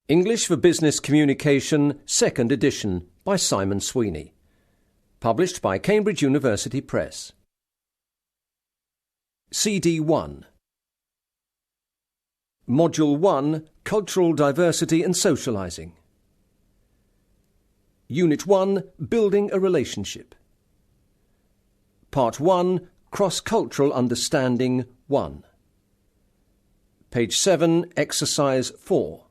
English for Business Communication, 2nd edition, by Simon Sweeney. Published by Cambridge University Press. CD1. Module 1, Cultural Diversity and Socializing. Unit 1, Building a Relationship. Part 1, Cross-Cultural Understanding 1. Page 7, Exercise 4.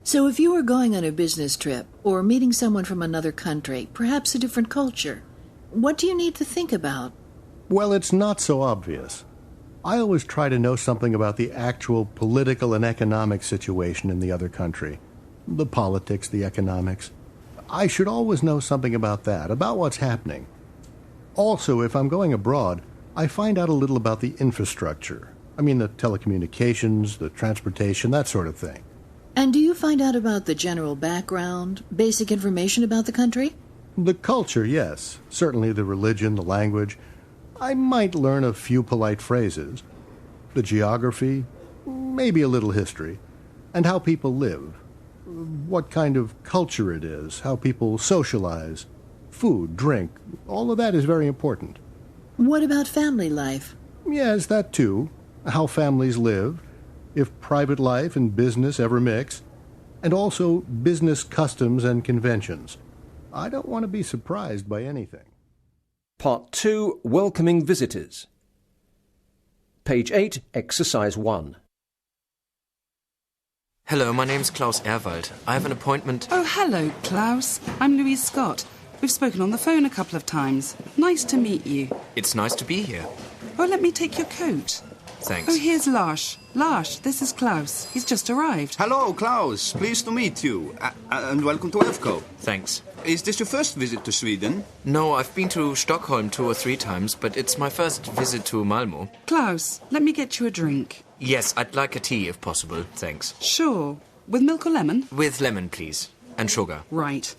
So if you were going on a business trip or meeting someone from another country, perhaps a different culture, what do you need to think about? Well, it's not so obvious. I always try to know something about the actual political and economic situation in the other country. The politics, the economics. I should always know something about that, about what's happening. Also, if I'm going abroad, I find out a little about the infrastructure. I mean, the telecommunications, the transportation, that sort of thing. And do you find out about the general background, basic information about the country? The culture, yes. Certainly the religion, the language. I might learn a few polite phrases. The geography, maybe a little history. And how people live. What kind of culture it is, how people socialize. Food, drink, all of that is very important. What about family life? Yes, that too. How families live. If private life and business ever mix, and also business customs and conventions. I don't want to be surprised by anything. Part 2, Welcoming Visitors. Page 8, Exercise 1. Hello, my name's Klaus Erwald. I have an appointment... Oh, hello, Klaus. I'm Louise Scott. We've spoken on the phone a couple of times. Nice to meet you. It's nice to be here. Oh, let me take your coat. Thanks. Oh, here's Lars. Lars, this is Klaus. He's just arrived. Hello, Klaus. Pleased to meet you. And welcome to EFCO. Thanks. Is this your first visit to Sweden? No, I've been to Stockholm 2 or 3 times, but it's my first visit to Malmö. Klaus, let me get you a drink. Yes, I'd like a tea if possible. Thanks. Sure. With milk or lemon? With lemon, please. And sugar. Right.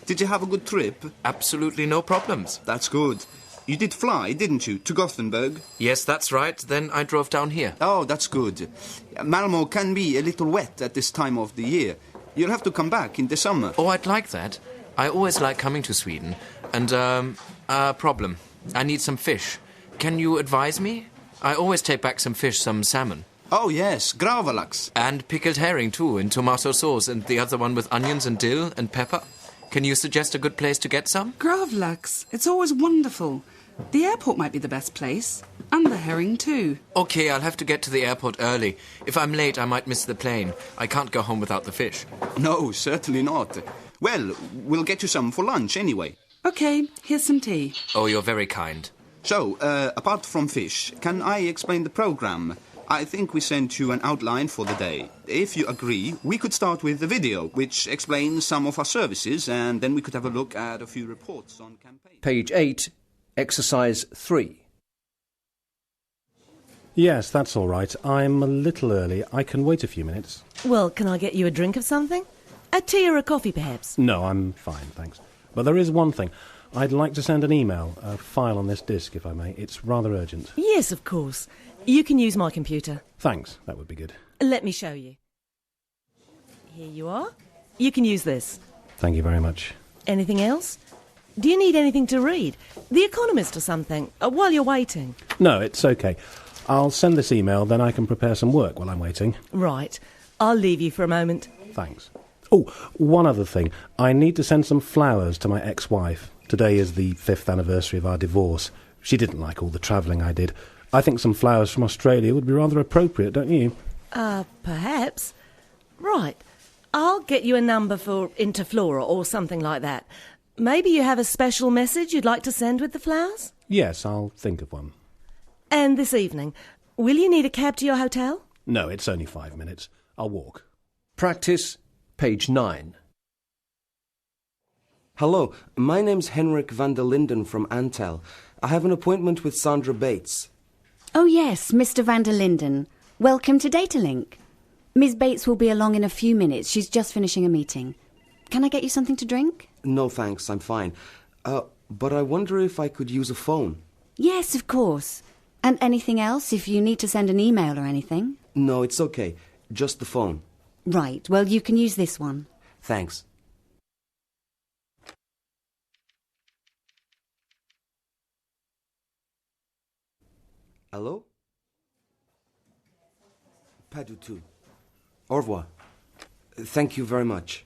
Did you have a good trip? Absolutely no problems. That's good. You did fly, didn't you, to Gothenburg? Yes, that's right. Then I drove down here. Oh, that's good. Malmö can be a little wet at this time of the year. You'll have to come back in the summer. Oh, I'd like that. I always like coming to Sweden. And, problem. I need some fish. Can you advise me? I always take back some fish, some salmon. Oh, yes, gravlax. And pickled herring, too, in tomato sauce, and the other one with onions and dill and pepper. Can you suggest a good place to get some? Gravlax. It's always wonderful. The airport might be the best place. And the herring, too. OK, I'll have to get to the airport early. If I'm late, I might miss the plane. I can't go home without the fish. No, certainly not. Well, we'll get you some for lunch anyway. OK, here's some tea. Oh, you're very kind. So, apart from fish, can I explain the program? I think we sent you an outline for the day. If you agree, we could start with the video, which explains some of our services, and then we could have a look at a few reports on campaigns. Page 8, Exercise 3. Yes, that's all right. I'm a little early. I can wait a few minutes. Well, can I get you a drink of something? A tea or a coffee, perhaps? No, I'm fine, thanks. But there is one thing. I'd like to send an email, a file on this disk, if I may. It's rather urgent. Yes, of course. You can use my computer. Thanks, that would be good. Let me show you. Here you are. You can use this. Thank you very much. Anything else? Do you need anything to read? The Economist or something, while you're waiting? No, it's okay. I'll send this email, then I can prepare some work while I'm waiting. Right. I'll leave you for a moment. Thanks. Oh, one other thing. I need to send some flowers to my ex-wife. Today is the 5th anniversary of our divorce. She didn't like all the travelling I did. I think some flowers from Australia would be rather appropriate, don't you? Perhaps. Right. I'll get you a number for Interflora or something like that. Maybe you have a special message you'd like to send with the flowers? Yes, I'll think of one. And this evening, will you need a cab to your hotel? No, it's only 5 minutes. I'll walk. Practice, page 9. Hello, my name's Henrik van der Linden from Antel. I have an appointment with Sandra Bates. Oh yes, Mr. van der Linden. Welcome to Datalink. Ms. Bates will be along in a few minutes. She's just finishing a meeting. Can I get you something to drink? No, thanks, I'm fine. But I wonder if I could use a phone. Yes, of course. And anything else if you need to send an email or anything? No, it's okay. Just the phone. Right, well, you can use this one. Thanks. Hello? Pas du tout. Au revoir. Thank you very much.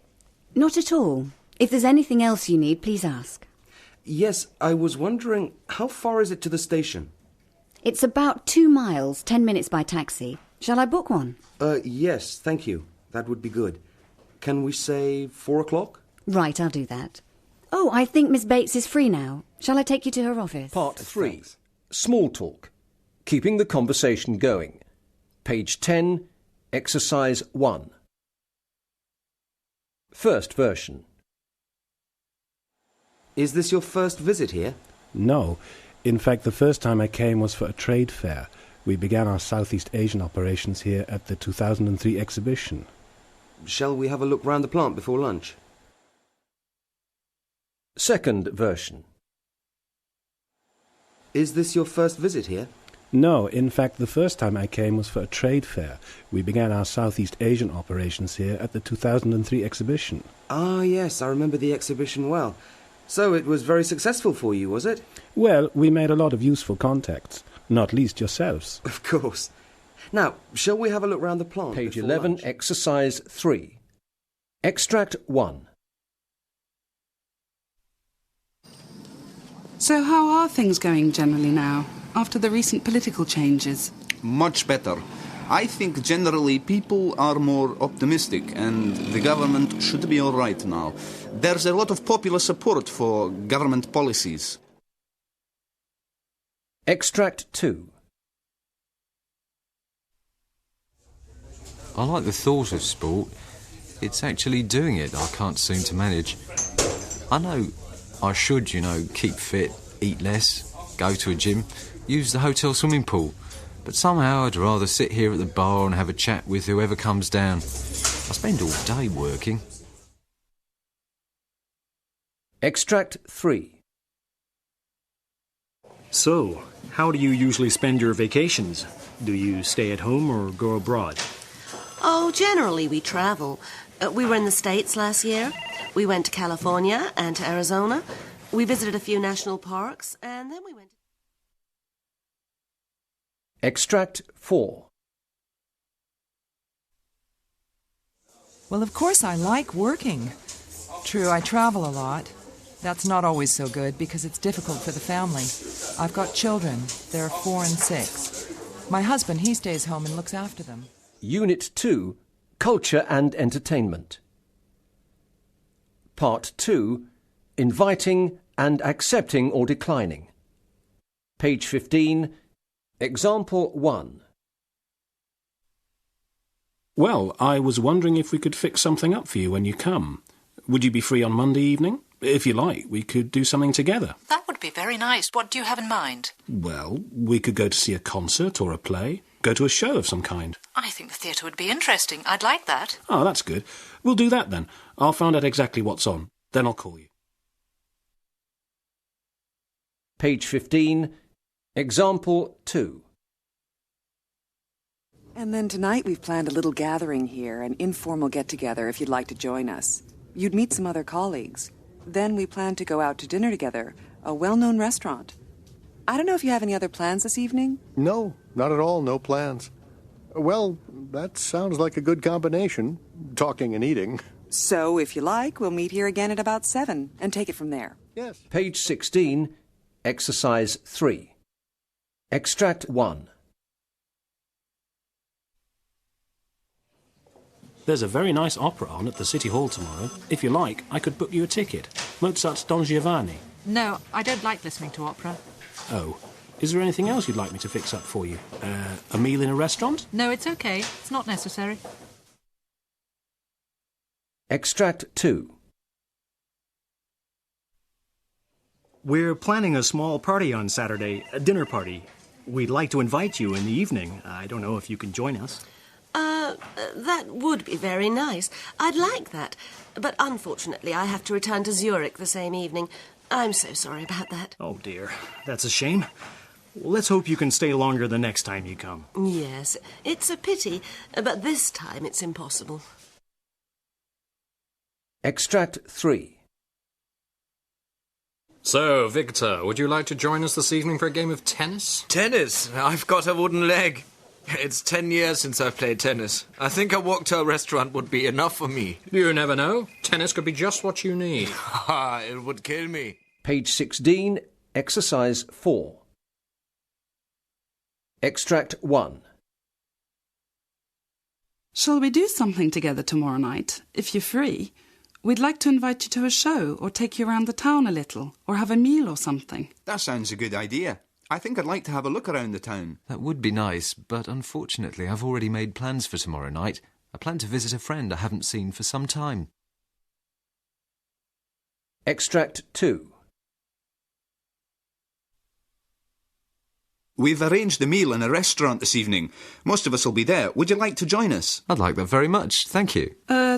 Not at all. If there's anything else you need, please ask. Yes, I was wondering, how far is it to the station? It's about 2 miles, 10 minutes by taxi. Shall I book one? Yes, thank you. That would be good. Can we say 4 o'clock? Right, I'll do that. Oh, I think Miss Bates is free now. Shall I take you to her office? Part 3. Thanks. Small talk. Keeping the conversation going. Page 10, Exercise 1. First version. Is this your first visit here? No. In fact, the first time I came was for a trade fair. We began our Southeast Asian operations here at the 2003 exhibition. Shall we have a look round the plant before lunch? Second version. Is this your first visit here? No, in fact, the first time I came was for a trade fair. We began our Southeast Asian operations here at the 2003 exhibition. Ah, yes, I remember the exhibition well. So it was very successful for you, was it? Well, we made a lot of useful contacts, not least yourselves. Of course. Now, shall we have a look round the plant? Page before 11, lunch? Exercise 3. Extract 1. So how are things going generally now, after the recent political changes? Much better. I think generally people are more optimistic and the government should be all right now. There's a lot of popular support for government policies. Extract 2. I like the thought of sport. It's actually doing it I can't seem to manage. I know I should, keep fit, eat less, go to a gym, use the hotel swimming pool. But somehow I'd rather sit here at the bar and have a chat with whoever comes down. I spend all day working. Extract 3. So, how do you usually spend your vacations? Do you stay at home or go abroad? Oh, generally we travel. We were in the States last year. We went to California and to Arizona. We visited a few national parks, and then we went... Extract 4. Well, of course I like working. True, I travel a lot. That's not always so good because it's difficult for the family. I've got children. They're 4 and 6. My husband, he stays home and looks after them. Unit 2, Culture and Entertainment. Part 2, Inviting and Accepting or Declining. Page 15, Example 1. Well, I was wondering if we could fix something up for you when you come. Would you be free on Monday evening? If you like, we could do something together. That would be very nice. What do you have in mind? Well, we could go to see a concert or a play. Go to a show of some kind. I think the theatre would be interesting. I'd like that. Oh, that's good. We'll do that then. I'll find out exactly what's on. Then I'll call you. Page 15, Example 2. And then tonight we've planned a little gathering here, an informal get-together if you'd like to join us. You'd meet some other colleagues. Then we plan to go out to dinner together, a well-known restaurant. I don't know if you have any other plans this evening? No, not at all, no plans. Well, that sounds like a good combination, talking and eating. So, if you like, we'll meet here again at about 7 and take it from there. Yes. Page 16, Exercise 3. Extract 1. There's a very nice opera on at the City Hall tomorrow. If you like, I could book you a ticket. Mozart's Don Giovanni. No, I don't like listening to opera. Oh. Is there anything else you'd like me to fix up for you? A meal in a restaurant? No, it's okay. It's not necessary. Extract 2. We're planning a small party on Saturday, a dinner party. We'd like to invite you in the evening. I don't know if you can join us. That would be very nice. I'd like that. But unfortunately, I have to return to Zurich the same evening. I'm so sorry about that. Oh, dear. That's a shame. Let's hope you can stay longer the next time you come. Yes, it's a pity, but this time it's impossible. Extract 3. So, Victor, would you like to join us this evening for a game of tennis? Tennis? I've got a wooden leg. It's 10 years since I've played tennis. I think a walk to a restaurant would be enough for me. You never know. Tennis could be just what you need. It would kill me. Page 16, Exercise 4. Extract 1. Shall we do something together tomorrow night, if you're free? We'd like to invite you to a show, or take you around the town a little, or have a meal or something. That sounds a good idea. I think I'd like to have a look around the town. That would be nice, but unfortunately I've already made plans for tomorrow night. I plan to visit a friend I haven't seen for some time. Extract 2. We've arranged a meal in a restaurant this evening. Most of us will be there. Would you like to join us? I'd like that very much, thank you.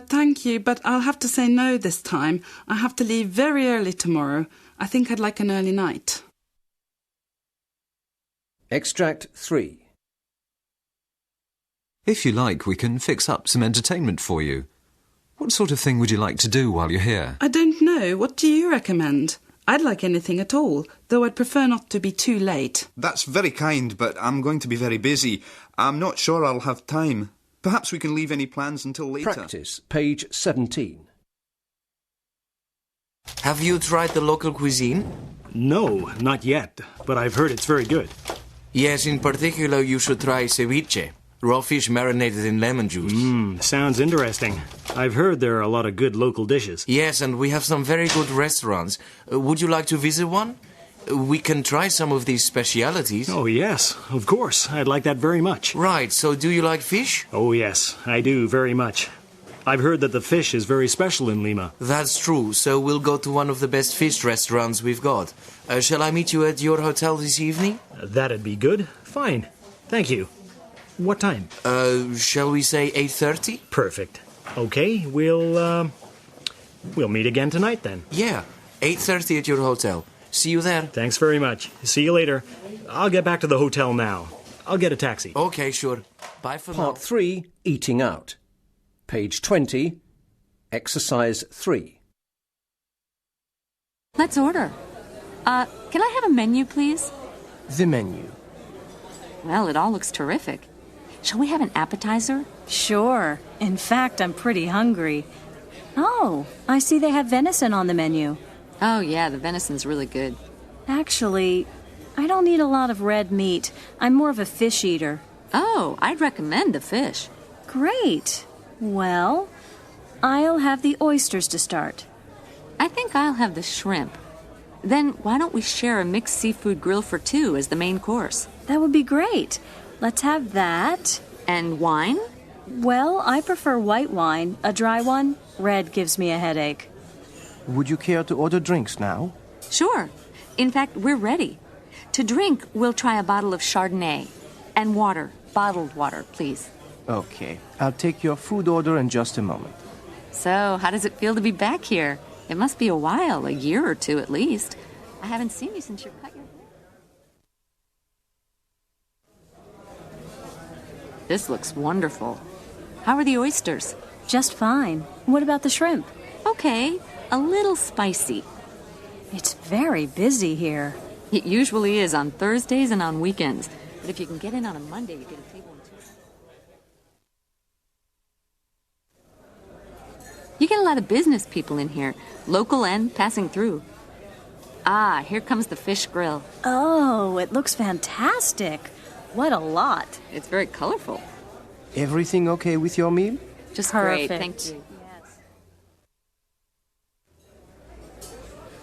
Thank you, but I'll have to say no this time. I have to leave very early tomorrow. I think I'd like an early night. Extract 3. If you like, we can fix up some entertainment for you. What sort of thing would you like to do while you're here? I don't know. What do you recommend? I'd like anything at all, though I'd prefer not to be too late. That's very kind, but I'm going to be very busy. I'm not sure I'll have time. Perhaps we can leave any plans until later. Practice, page 17. Have you tried the local cuisine? No, not yet, but I've heard it's very good. Yes, in particular you should try ceviche. Raw fish marinated in lemon juice. Sounds interesting. I've heard there are a lot of good local dishes. Yes, and we have some very good restaurants. Would you like to visit one? We can try some of these specialities. Oh, yes, of course. I'd like that very much. Right, so do you like fish? Oh, yes, I do very much. I've heard that the fish is very special in Lima. That's true, so we'll go to one of the best fish restaurants we've got. Shall I meet you at your hotel this evening? That'd be good. Fine. Thank you. What time? Shall we say 8:30? Perfect. Okay, we'll meet again tonight then. Yeah, 8:30 at your hotel. See you there. Thanks very much. See you later. I'll get back to the hotel now. I'll get a taxi. Okay, sure. Bye for now. Part 3, Eating Out. Page 20, Exercise 3. Let's order. Can I have a menu, please? The menu. Well, it all looks terrific. Shall we have an appetizer? Sure. In fact, I'm pretty hungry. Oh, I see they have venison on the menu. Oh, yeah, the venison's really good. Actually, I don't eat a lot of red meat. I'm more of a fish eater. Oh, I'd recommend the fish. Great. Well, I'll have the oysters to start. I think I'll have the shrimp. Then why don't we share a mixed seafood grill for two as the main course? That would be great. Let's have that. And wine? Well, I prefer white wine. A dry one, red gives me a headache. Would you care to order drinks now? Sure. In fact, we're ready. To drink, we'll try a bottle of Chardonnay. And water. Bottled water, please. Okay. I'll take your food order in just a moment. So, how does it feel to be back here? It must be a while, a year or two at least. I haven't seen you since you cut your hair. This looks wonderful. How are the oysters? Just fine. What about the shrimp? Okay, a little spicy. It's very busy here. It usually is on Thursdays and on weekends. But if you can get in on a Monday, you get a table on Tuesday. You get a lot of business people in here, local and passing through. Ah, here comes the fish grill. Oh, it looks fantastic. What a lot. It's very colorful. Everything okay with your meal? Just Perfect. great, thank you.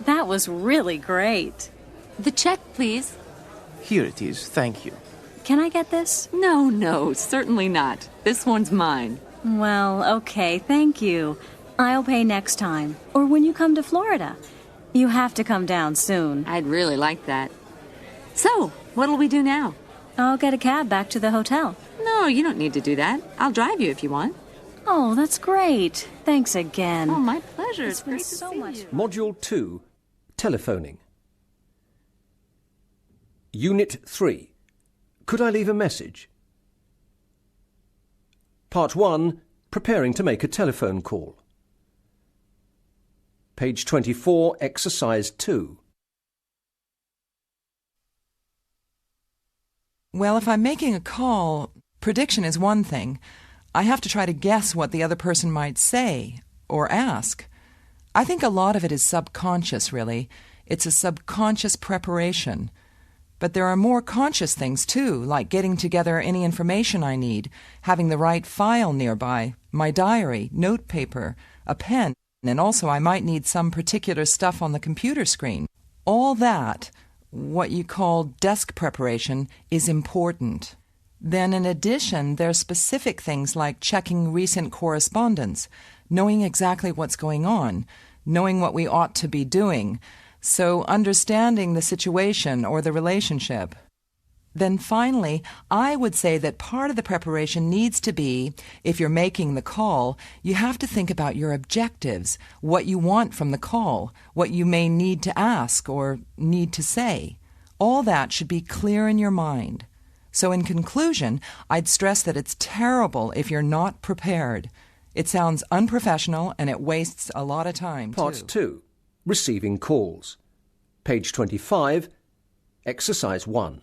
That was really great. The check, please. Here it is, thank you. Can I get this? No, certainly not. This one's mine. Well, okay, thank you. I'll pay next time, or when you come to Florida. You have to come down soon. I'd really like that. So, what'll we do now? I'll get a cab back to the hotel. No, you don't need to do that. I'll drive you if you want. Oh, that's great. Thanks again. Oh, my pleasure. It's great been to so see much you. Module 2, Telephoning. Unit 3. Could I leave a message? Part 1. Preparing to make a telephone call. Page 24, Exercise 2. Well, if I'm making a call, prediction is one thing. I have to try to guess what the other person might say or ask. I think a lot of it is subconscious, really. It's a subconscious preparation. But there are more conscious things, too, like getting together any information I need, having the right file nearby, my diary, notepaper, a pen, and also I might need some particular stuff on the computer screen. All that, what you call desk preparation, is important. Then in addition, there are specific things like checking recent correspondence, knowing exactly what's going on, knowing what we ought to be doing, so understanding the situation or the relationship. Then finally, I would say that part of the preparation needs to be, if you're making the call, you have to think about your objectives, what you want from the call, what you may need to ask or need to say. All that should be clear in your mind. So in conclusion, I'd stress that it's terrible if you're not prepared. It sounds unprofessional and it wastes a lot of time, Part 2. Receiving calls. Page 25, Exercise 1.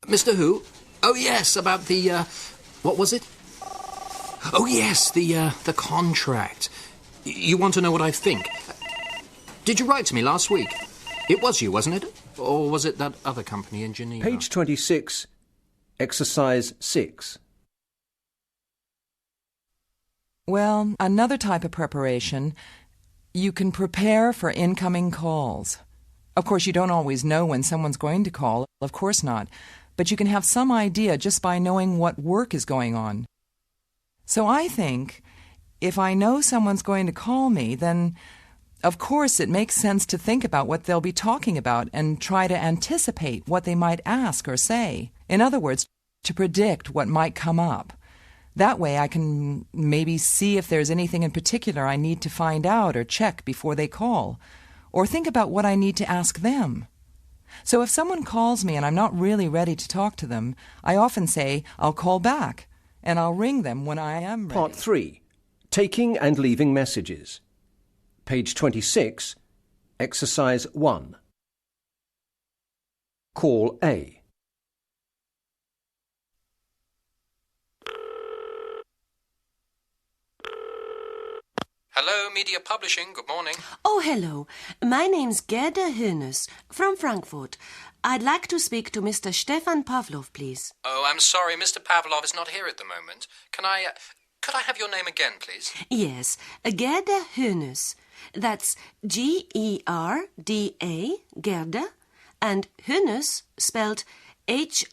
Mr. Who? Oh, yes, about the, what was it? Oh, yes, the contract. You want to know what I think? Did you write to me last week? It was you, wasn't it? Or was it that other company in Geneva? Page 26, Exercise 6. Well, another type of preparation, you can prepare for incoming calls. Of course, you don't always know when someone's going to call, of course not, but you can have some idea just by knowing what work is going on. So I think, if I know someone's going to call me, then of course it makes sense to think about what they'll be talking about and try to anticipate what they might ask or say. In other words, to predict what might come up. That way I can maybe see if there's anything in particular I need to find out or check before they call, or think about what I need to ask them. So if someone calls me and I'm not really ready to talk to them, I often say, I'll call back, and I'll ring them when I am ready. Part 3. Taking and leaving messages. Page 26, Exercise 1. Call A. Hello, Media Publishing. Good morning. Oh, hello. My name's Gerda Hönes from Frankfurt. I'd like to speak to Mr. Stefan Pavlov, please. Oh, I'm sorry. Mr. Pavlov is not here at the moment. Could I have your name again, please? Yes, Gerda Hönes. That's Gerda, Gerda, and Hönes spelled Hoeness.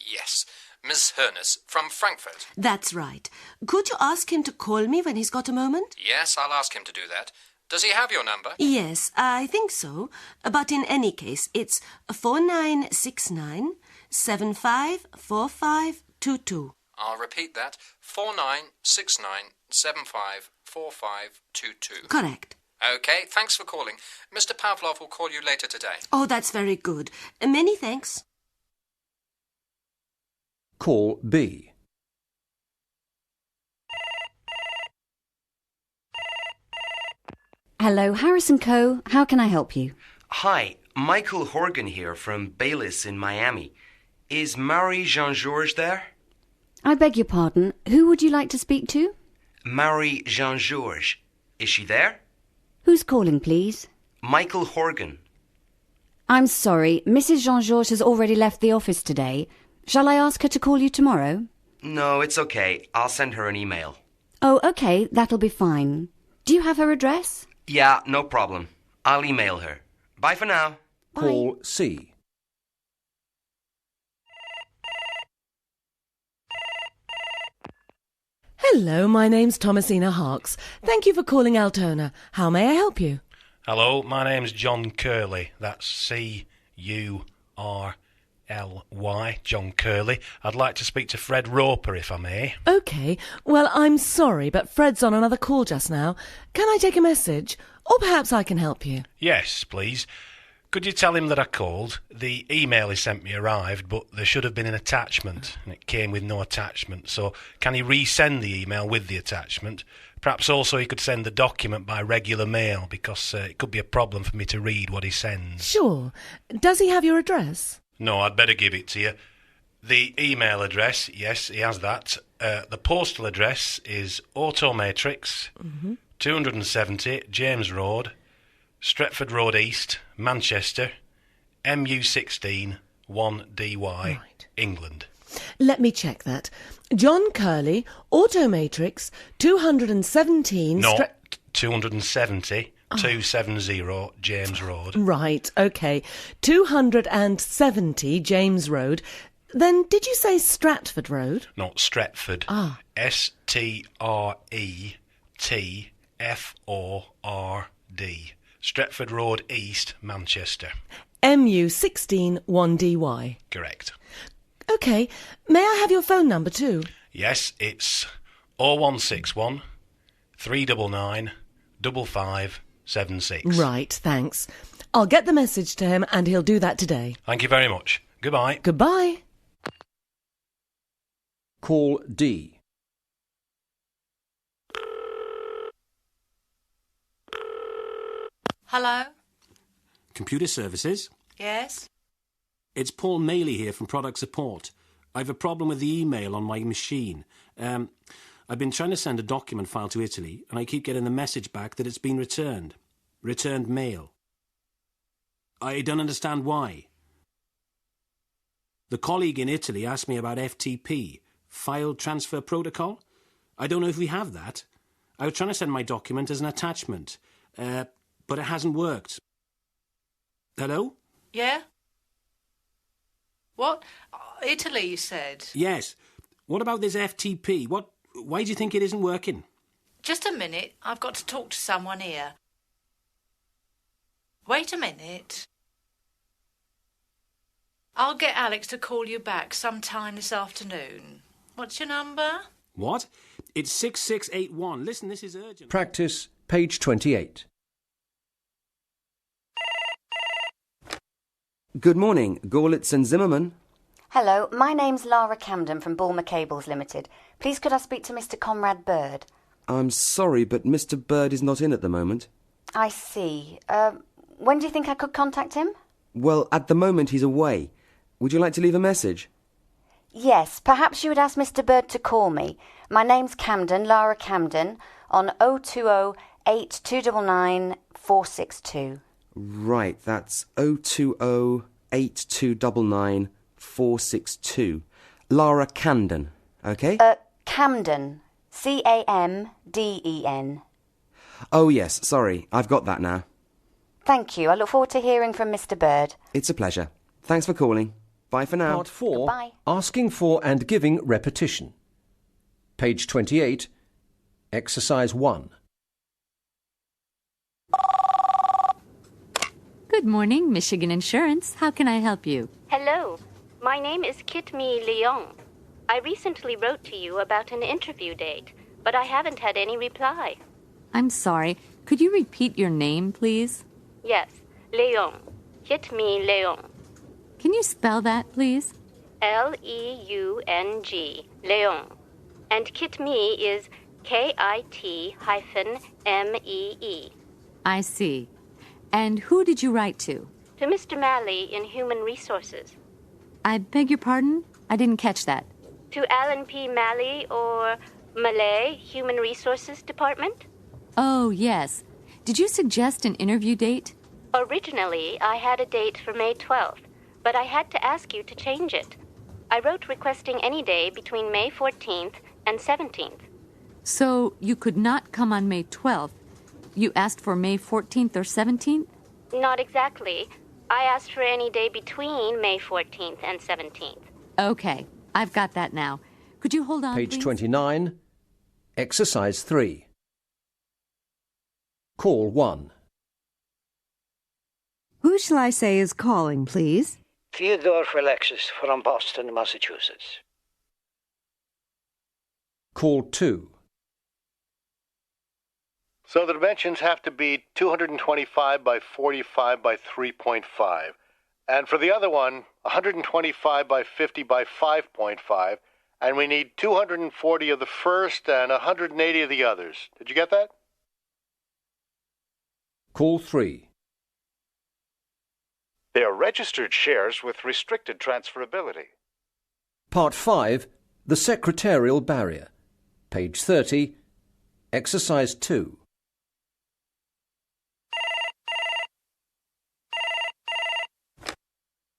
Yes, Miss Hönes from Frankfurt. That's right. Could you ask him to call me when he's got a moment? Yes, I'll ask him to do that. Does he have your number? Yes, I think so. But in any case, it's 4969 754522. I'll repeat that. 4969 754522. Correct. OK, thanks for calling. Mr. Pavlov will call you later today. Oh, that's very good. Many thanks. Call B. Hello, Harris & Co. How can I help you? Hi, Michael Horgan here from Baylis in Miami. Is Marie Jean-Georges there? I beg your pardon. Who would you like to speak to? Marie Jean-Georges. Is she there? Who's calling, please? Michael Horgan. I'm sorry, Mrs. Jean-Georges has already left the office today. Shall I ask her to call you tomorrow? No, it's okay. I'll send her an email. Oh, okay, that'll be fine. Do you have her address? Yeah, no problem. I'll email her. Bye for now. Bye. Call C. Hello, my name's Thomasina Harks. Thank you for calling Altona. How may I help you? Hello, my name's John Curley. That's C-U-R-L-E-Y. John Curley. I'd like to speak to Fred Roper, if I may. OK. Well, I'm sorry, but Fred's on another call just now. Can I take a message? Or perhaps I can help you. Yes, please. Could you tell him that I called? The email he sent me arrived, but there should have been an attachment, and it came with no attachment. So can he resend the email with the attachment? Perhaps also he could send the document by regular mail, because it could be a problem for me to read what he sends. Sure. Does he have your address? No, I'd better give it to you. The email address, yes, he has that. The postal address is Automatrix, 270 James Road, Stretford Road East, Manchester, MU16 1DY, England. Let me check that. John Curley, Automatrix, 217... No, 270, 270 James Road. Right, OK. 270 James Road. Then did you say Stratford Road? Not Stretford. Ah. STRETFORD. Stretford Road East, Manchester. MU16 1DY. Correct. OK. May I have your phone number too? Yes, it's 0161 399 5576. Right, thanks. I'll get the message to him and he'll do that today. Thank you very much. Goodbye. Goodbye. Call D. Hello? Computer services? Yes? It's Paul Maley here from product support. I have a problem with the email on my machine. I've been trying to send a document file to Italy, and I keep getting the message back that it's been returned. Returned mail. I don't understand why. The colleague in Italy asked me about FTP, File Transfer Protocol. I don't know if we have that. I was trying to send my document as an attachment, but it hasn't worked. Hello? Yeah? What? Italy, you said? Yes. What about this FTP? Why do you think it isn't working? Just a minute. I've got to talk to someone here. Wait a minute. I'll get Alex to call you back sometime this afternoon. What's your number? What? It's 6681. Listen, this is urgent. Practice, page 28. Good morning, Gorlitz and Zimmerman. Hello, my name's Lara Camden from Bulmer Cables Limited. Please could I speak to Mr. Conrad Bird? I'm sorry, but Mr. Bird is not in at the moment. I see. When do you think I could contact him? Well, at the moment he's away. Would you like to leave a message? Yes, perhaps you would ask Mr. Bird to call me. My name's Camden, Lara Camden, on 020-8299-462. Right, that's 020-8299-462. Lara Camden, OK? Camden. C-A-M-D-E-N. Oh, yes, sorry. I've got that now. Thank you. I look forward to hearing from Mr. Bird. It's a pleasure. Thanks for calling. Bye for now. Part 4. Goodbye. Asking for and giving repetition. Page 28. Exercise 1. Good morning, Michigan Insurance. How can I help you? Hello. My name is Kitmi Leon. I recently wrote to you about an interview date, but I haven't had any reply. I'm sorry. Could you repeat your name, please? Yes, Leon. Kitmi Leon. Can you spell that, please? L-E-U-N-G. Leon. And Kitmi is K-I-T-M-E-E. I see. And who did you write to? To Mr. Malley in Human Resources. I beg your pardon? I didn't catch that. To Alan P. Malley or Malay Human Resources Department? Oh, yes. Did you suggest an interview date? Originally, I had a date for May 12th, but I had to ask you to change it. I wrote requesting any day between May 14th and 17th. So you could not come on May 12th. You asked for May 14th or 17th? Not exactly. I asked for any day between May 14th and 17th. Okay, I've got that now. Could you hold on, Page please? 29. Exercise 3. Call 1. Who shall I say is calling, please? Theodore Alexis from Boston, Massachusetts. Call 2. So the dimensions have to be 225 by 45 by 3.5. And for the other one, 125 by 50 by 5.5. And we need 240 of the first and 180 of the others. Did you get that? Call 3. They are registered shares with restricted transferability. Part 5. The Secretarial Barrier. Page 30. Exercise 2.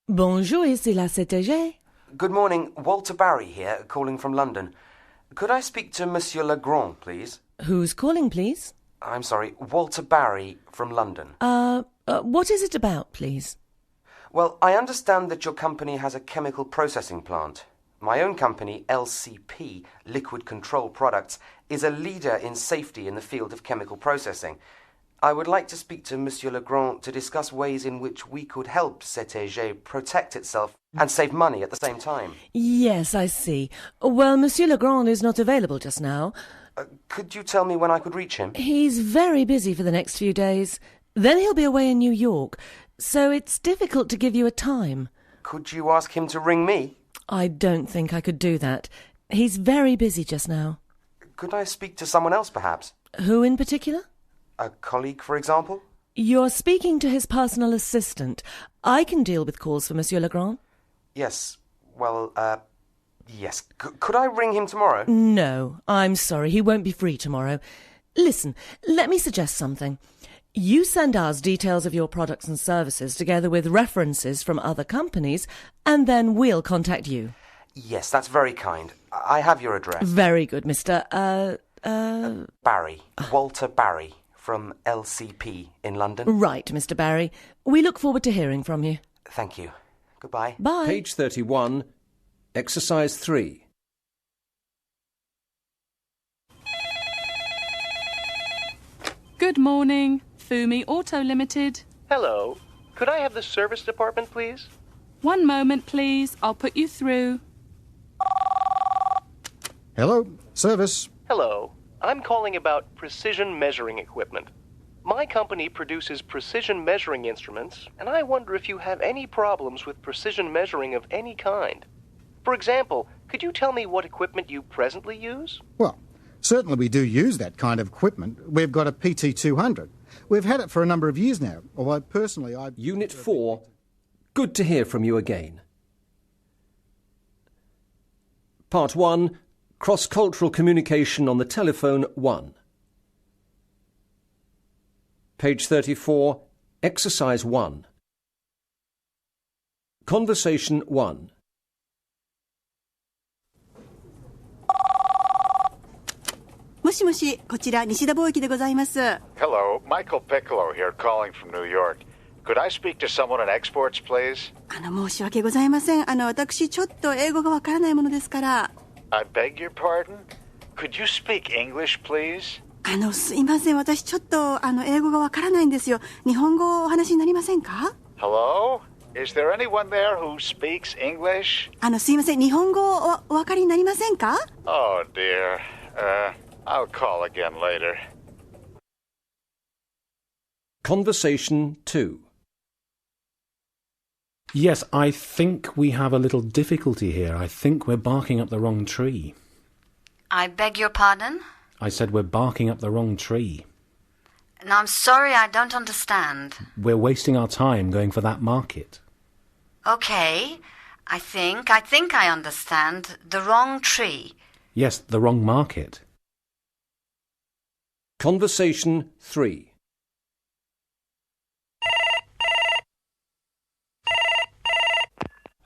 Bonjour, ici la CTG. Good morning, Walter Barry here, calling from London. Could I speak to Monsieur Legrand, please? Who's calling, please? I'm sorry, Walter Barry from London. What is it about, please? Well, I understand that your company has a chemical processing plant. My own company, LCP, Liquid Control Products, is a leader in safety in the field of chemical processing. I would like to speak to Monsieur Legrand to discuss ways in which we could help CTG protect itself and save money at the same time. Yes, I see. Well, Monsieur Legrand is not available just now. Could you tell me when I could reach him? He's very busy for the next few days. Then he'll be away in New York, so it's difficult to give you a time. Could you ask him to ring me? I don't think I could do that. He's very busy just now. Could I speak to someone else, perhaps? Who in particular? A colleague, for example? You're speaking to his personal assistant. I can deal with calls for Monsieur Legrand. Yes. Well, yes. Could I ring him tomorrow? No, I'm sorry. He won't be free tomorrow. Listen, let me suggest something. You send us details of your products and services together with references from other companies, and then we'll contact you. Yes, that's very kind. I have your address. Very good, Mr. Barry. Walter Barry from LCP in London. Right, Mr. Barry. We look forward to hearing from you. Thank you. Goodbye. Bye. Page 31. Exercise 3. Good morning. Fumi Auto Limited. Hello. Could I have the service department, please? One moment, please. I'll put you through. Hello, service. Hello. I'm calling about precision measuring equipment. My company produces precision measuring instruments, and I wonder if you have any problems with precision measuring of any kind. For example, could you tell me what equipment you presently use? Well, certainly we do use that kind of equipment. We've got a PT200. We've had it for a number of years now, although personally I... Unit 4. Good to hear from you again. Part 1. Cross-cultural communication on the telephone 1. Page 34. Exercise 1. Conversation 1. Hello, Michael Piccolo here calling from New York. Could I speak to someone in exports, please? 申し訳ございません。私ちょっと英語がわからないものですから。I beg your pardon? Could you speak English, please? すいません。私ちょっと英語がわからないんですよ。日本語をお話しになりませんか？ Hello? Is there anyone there who speaks English? すいません。日本語をお分かりになりませんか？ Oh dear. I'll call again later. Conversation 2. Yes, I think we have a little difficulty here. I think we're barking up the wrong tree. I beg your pardon? I said we're barking up the wrong tree. No, I'm sorry, I don't understand. We're wasting our time going for that market. Okay, I think I understand. The wrong tree. Yes, the wrong market. Conversation 3.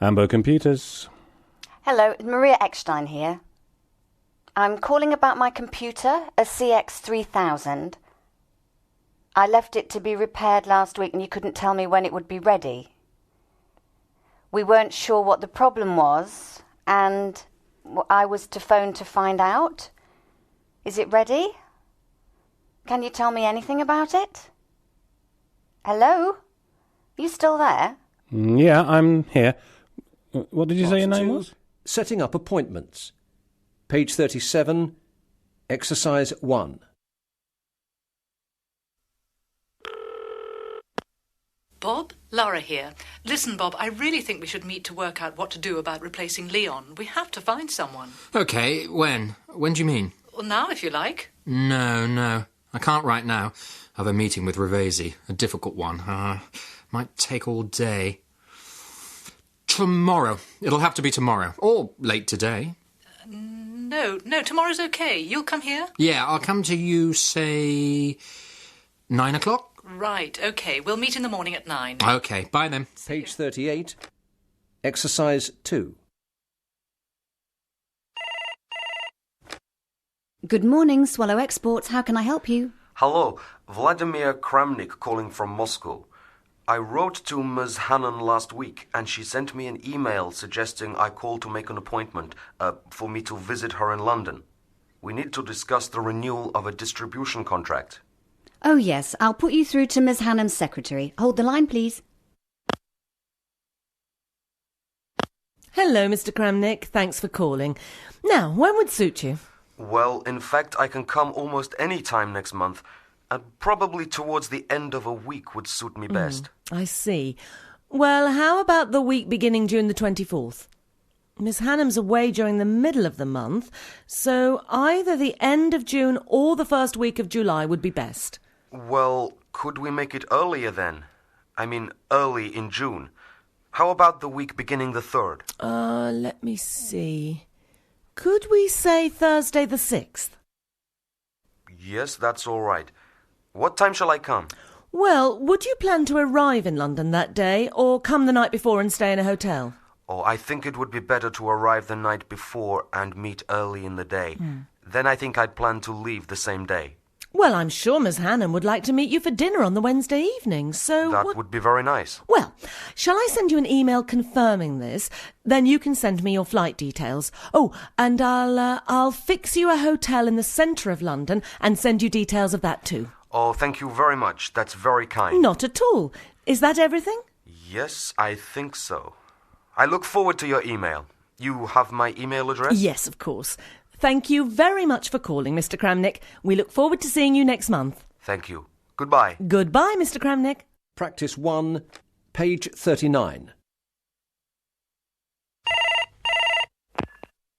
Amber Computers. Hello, Maria Eckstein here. I'm calling about my computer, a CX3000. I left it to be repaired last week and you couldn't tell me when it would be ready. We weren't sure what the problem was and I was to phone to find out. Is it ready? Can you tell me anything about it? Hello? You still there? Yeah, I'm here. What did you say your name was? Setting up appointments. Page 37, exercise 1. Bob? Laura here. Listen, Bob, I really think we should meet to work out what to do about replacing Leon. We have to find someone. OK, when? When do you mean? Well, now, if you like. No. I can't right now. I have a meeting with Revesi, a difficult one. Might take all day. Tomorrow. It'll have to be tomorrow. Or late today. No, tomorrow's okay. You'll come here? Yeah, I'll come to you, say, 9 o'clock? Right, okay. We'll meet in the morning at 9. OK, bye then. Page 38, exercise 2. Good morning, Swallow Exports. How can I help you? Hello, Vladimir Kramnik calling from Moscow. I wrote to Ms. Hannon last week, and she sent me an email suggesting I call to make an appointment for me to visit her in London. We need to discuss the renewal of a distribution contract. Oh, yes. I'll put you through to Miss Hannon's secretary. Hold the line, please. Hello, Mr. Kramnik. Thanks for calling. Now, when would suit you? Well, in fact, I can come almost any time next month, and probably towards the end of a week would suit me best. I see. Well, how about the week beginning June the 24th? Miss Hannam's away during the middle of the month, so either the end of June or the first week of July would be best. Well, could we make it earlier then? I mean, early in June. How about the week beginning the 3rd? Let me see. Could we say Thursday the 6th? Yes, that's all right. What time shall I come? Well, would you plan to arrive in London that day, or come the night before and stay in a hotel? Oh, I think it would be better to arrive the night before and meet early in the day. Then I think I'd plan to leave the same day. Well, I'm sure Miss Hannam would like to meet you for dinner on the Wednesday evening, so... That would be very nice. Well, shall I send you an email confirming this? Then you can send me your flight details. Oh, and I'll fix you a hotel in the centre of London and send you details of that too. Oh, thank you very much. That's very kind. Not at all. Is that everything? Yes, I think so. I look forward to your email. You have my email address? Yes, of course. Thank you very much for calling, Mr. Kramnik. We look forward to seeing you next month. Thank you. Goodbye. Goodbye, Mr. Kramnik. Practice 1, page 39.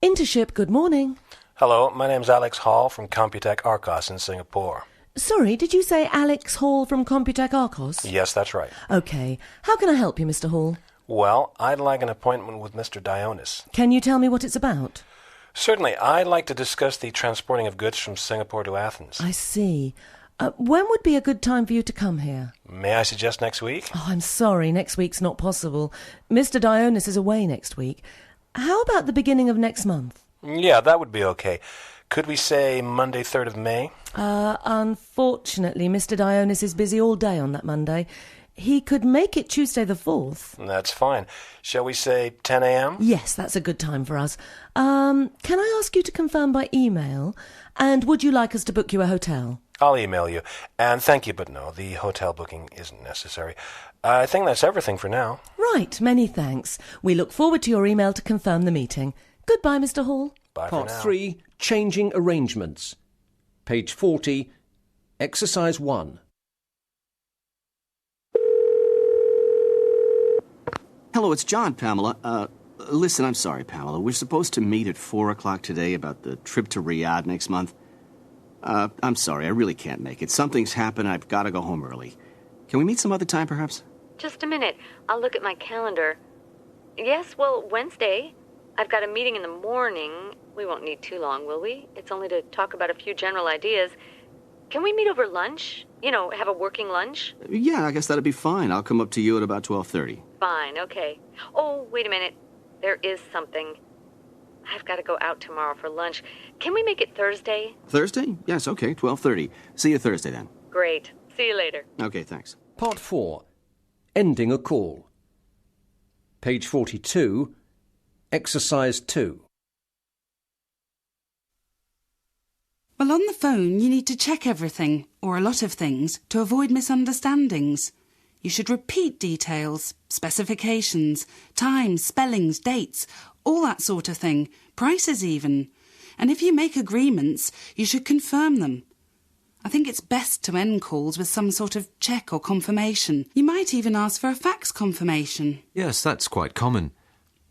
Intership, good morning. Hello, my name's Alex Hall from Computech Arcos in Singapore. Sorry, did you say Alex Hall from Computech Arcos? Yes, that's right. OK. How can I help you, Mr. Hall? Well, I'd like an appointment with Mr. Dionis. Can you tell me what it's about? Certainly. I'd like to discuss the transporting of goods from Singapore to Athens. I see. When would be a good time for you to come here? May I suggest next week? Oh, I'm sorry, next week's not possible. Mr. Dionis is away next week. How about the beginning of next month? Yeah, that would be okay. Could we say Monday, 3rd of May? Unfortunately, Mr. Dionis is busy all day on that Monday. He could make it Tuesday the 4th. That's fine. Shall we say 10 a.m.? Yes, that's a good time for us. Can I ask you to confirm by email? And would you like us to book you a hotel? I'll email you. And thank you, but no, the hotel booking isn't necessary. I think that's everything for now. Right, many thanks. We look forward to your email to confirm the meeting. Goodbye, Mr. Hall. Bye Part for now. 3, changing arrangements. Page 40, exercise 1. Hello, it's John, Pamela. Listen, I'm sorry, Pamela. We're supposed to meet at 4 o'clock today about the trip to Riyadh next month. I'm sorry, I really can't make it. Something's happened. I've got to go home early. Can we meet some other time, perhaps? Just a minute. I'll look at my calendar. Yes, well, Wednesday. I've got a meeting in the morning. We won't need too long, will we? It's only to talk about a few general ideas. Can we meet over lunch? You know, have a working lunch? Yeah, I guess that'd be fine. I'll come up to you at about 12:30. Fine, okay. Oh, wait a minute. There is something. I've got to go out tomorrow for lunch. Can we make it Thursday? Thursday? Yes, okay, 12:30. See you Thursday, then. Great. See you later. Okay, thanks. Part 4, ending a call. Page 42, exercise 2. Well, on the phone, you need to check everything, or a lot of things, to avoid misunderstandings. You should repeat details, specifications, times, spellings, dates, all that sort of thing, prices even. And if you make agreements, you should confirm them. I think it's best to end calls with some sort of check or confirmation. You might even ask for a fax confirmation. Yes, that's quite common.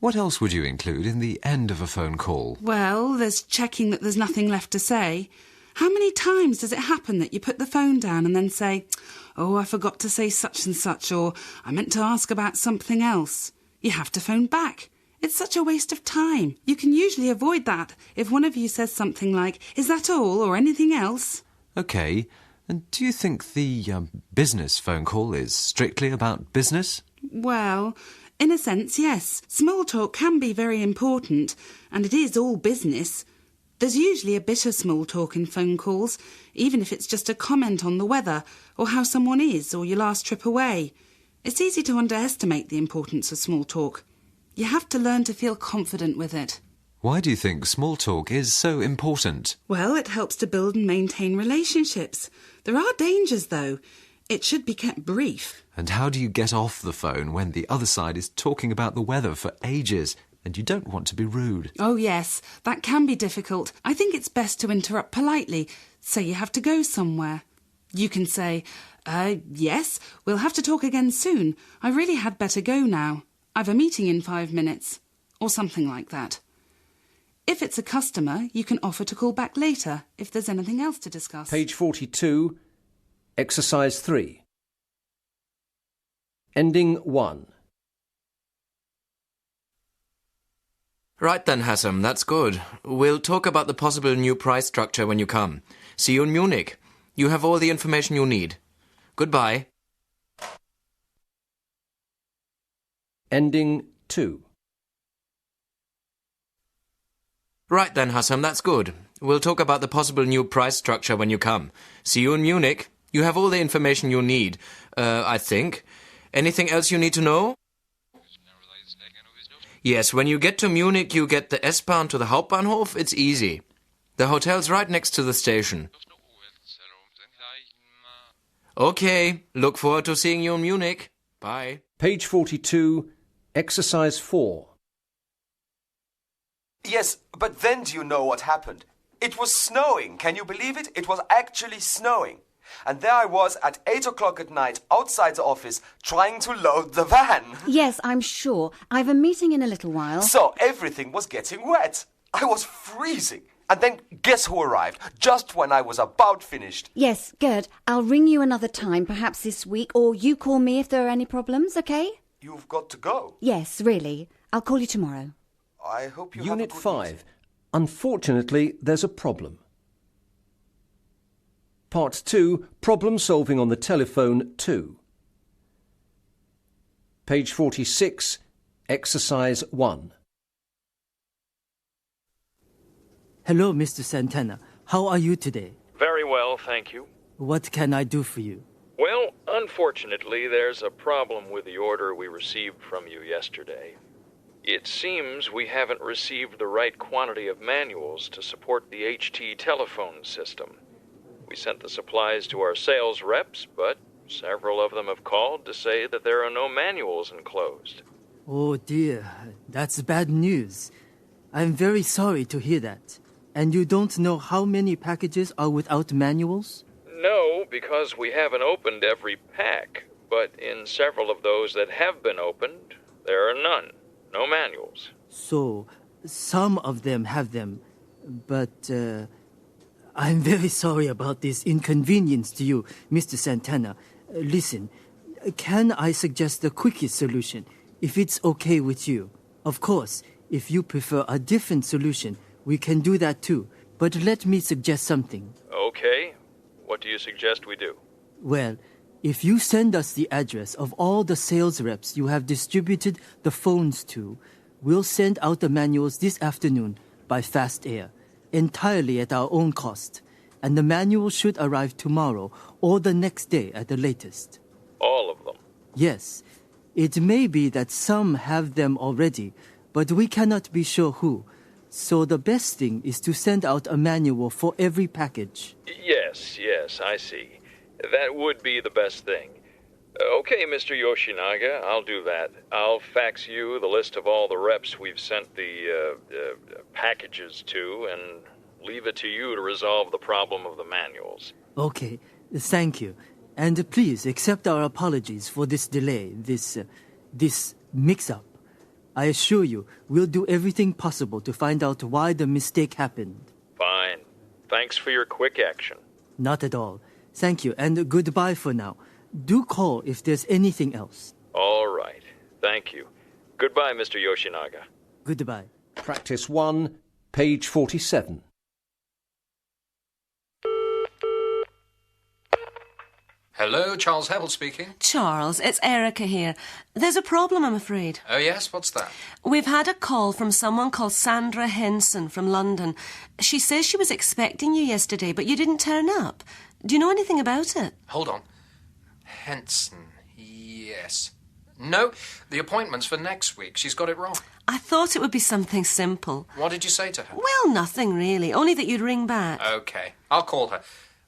What else would you include in the end of a phone call? Well, there's checking that there's nothing left to say. How many times does it happen that you put the phone down and then say, "Oh, I forgot to say such and such," or "I meant to ask about something else"? You have to phone back. It's such a waste of time. You can usually avoid that if one of you says something like, "Is that all?" or anything else. OK. And do you think the business phone call is strictly about business? Well, in a sense, yes. Small talk can be very important, and it is all business. There's usually a bit of small talk in phone calls, even if it's just a comment on the weather, or how someone is, or your last trip away. It's easy to underestimate the importance of small talk. You have to learn to feel confident with it. Why do you think small talk is so important? Well, it helps to build and maintain relationships. There are dangers, though. It should be kept brief. And how do you get off the phone when the other side is talking about the weather for ages and you don't want to be rude? Oh, yes, that can be difficult. I think it's best to interrupt politely. Say you have to go somewhere. You can say, "Yes, we'll have to talk again soon. I really had better go now. I've a meeting in 5 minutes," or something like that. If it's a customer, you can offer to call back later if there's anything else to discuss. Page 42, Exercise 3. Ending 1. Right then, Hassam, that's good. We'll talk about the possible new price structure when you come. See you in Munich. You have all the information you need. Goodbye. Ending 2. Right then, Hassam, that's good. We'll talk about the possible new price structure when you come. See you in Munich. You have all the information you need, I think. Anything else you need to know? Yes, when you get to Munich, you get the S-Bahn to the Hauptbahnhof. It's easy. The hotel's right next to the station. Okay, look forward to seeing you in Munich. Bye. Page 42, Exercise 4. Yes, but then do you know what happened? It was snowing. Can you believe it? It was actually snowing. And there I was at 8 o'clock at night outside the office trying to load the van. Yes, I'm sure. I've a meeting in a little while. So everything was getting wet. I was freezing. And then guess who arrived? Just when I was about finished. Yes, Gerd, I'll ring you another time, perhaps this week, or you call me if there are any problems, OK? You've got to go. Yes, really. I'll call you tomorrow. I hope you Unit have a good 5. meeting. Unfortunately, there's a problem. Part 2, Problem Solving on the Telephone 2. Page 46, Exercise 1. Hello, Mr. Santana. How are you today? Very well, thank you. What can I do for you? Well, unfortunately, there's a problem with the order we received from you yesterday. It seems we haven't received the right quantity of manuals to support the HT telephone system. We sent the supplies to our sales reps, but several of them have called to say that there are no manuals enclosed. Oh dear, that's bad news. I'm very sorry to hear that. And you don't know how many packages are without manuals? No, because we haven't opened every pack, but in several of those that have been opened, there are none. No manuals. So, some of them have them, but I'm very sorry about this inconvenience to you, Mr. Santana. Listen, can I suggest the quickest solution, if it's okay with you? Of course, if you prefer a different solution, we can do that too. But let me suggest something. Okay. What do you suggest we do? Well, if you send us the address of all the sales reps you have distributed the phones to, we'll send out the manuals this afternoon by fast air, entirely at our own cost. And the manual should arrive tomorrow or the next day at the latest. All of them? Yes. It may be that some have them already, but we cannot be sure who. So the best thing is to send out a manual for every package. Yes, I see. That would be the best thing. Okay, Mr. Yoshinaga, I'll do that. I'll fax you the list of all the reps we've sent the packages to, and leave it to you to resolve the problem of the manuals. Okay, thank you. And please accept our apologies for this delay, this mix-up. I assure you, we'll do everything possible to find out why the mistake happened. Fine. Thanks for your quick action. Not at all. Thank you, and goodbye for now. Do call if there's anything else. All right. Thank you. Goodbye, Mr. Yoshinaga. Goodbye. Practice 1, page 47. Hello, Charles Hebel speaking. Charles, it's Erica here. There's a problem, I'm afraid. Oh, yes? What's that? We've had a call from someone called Sandra Henson from London. She says she was expecting you yesterday, but you didn't turn up. Do you know anything about it? Hold on. Henson, yes. No, the appointment's for next week. She's got it wrong. I thought it would be something simple. What did you say to her? Well, nothing really, only that you'd ring back. OK, I'll call her.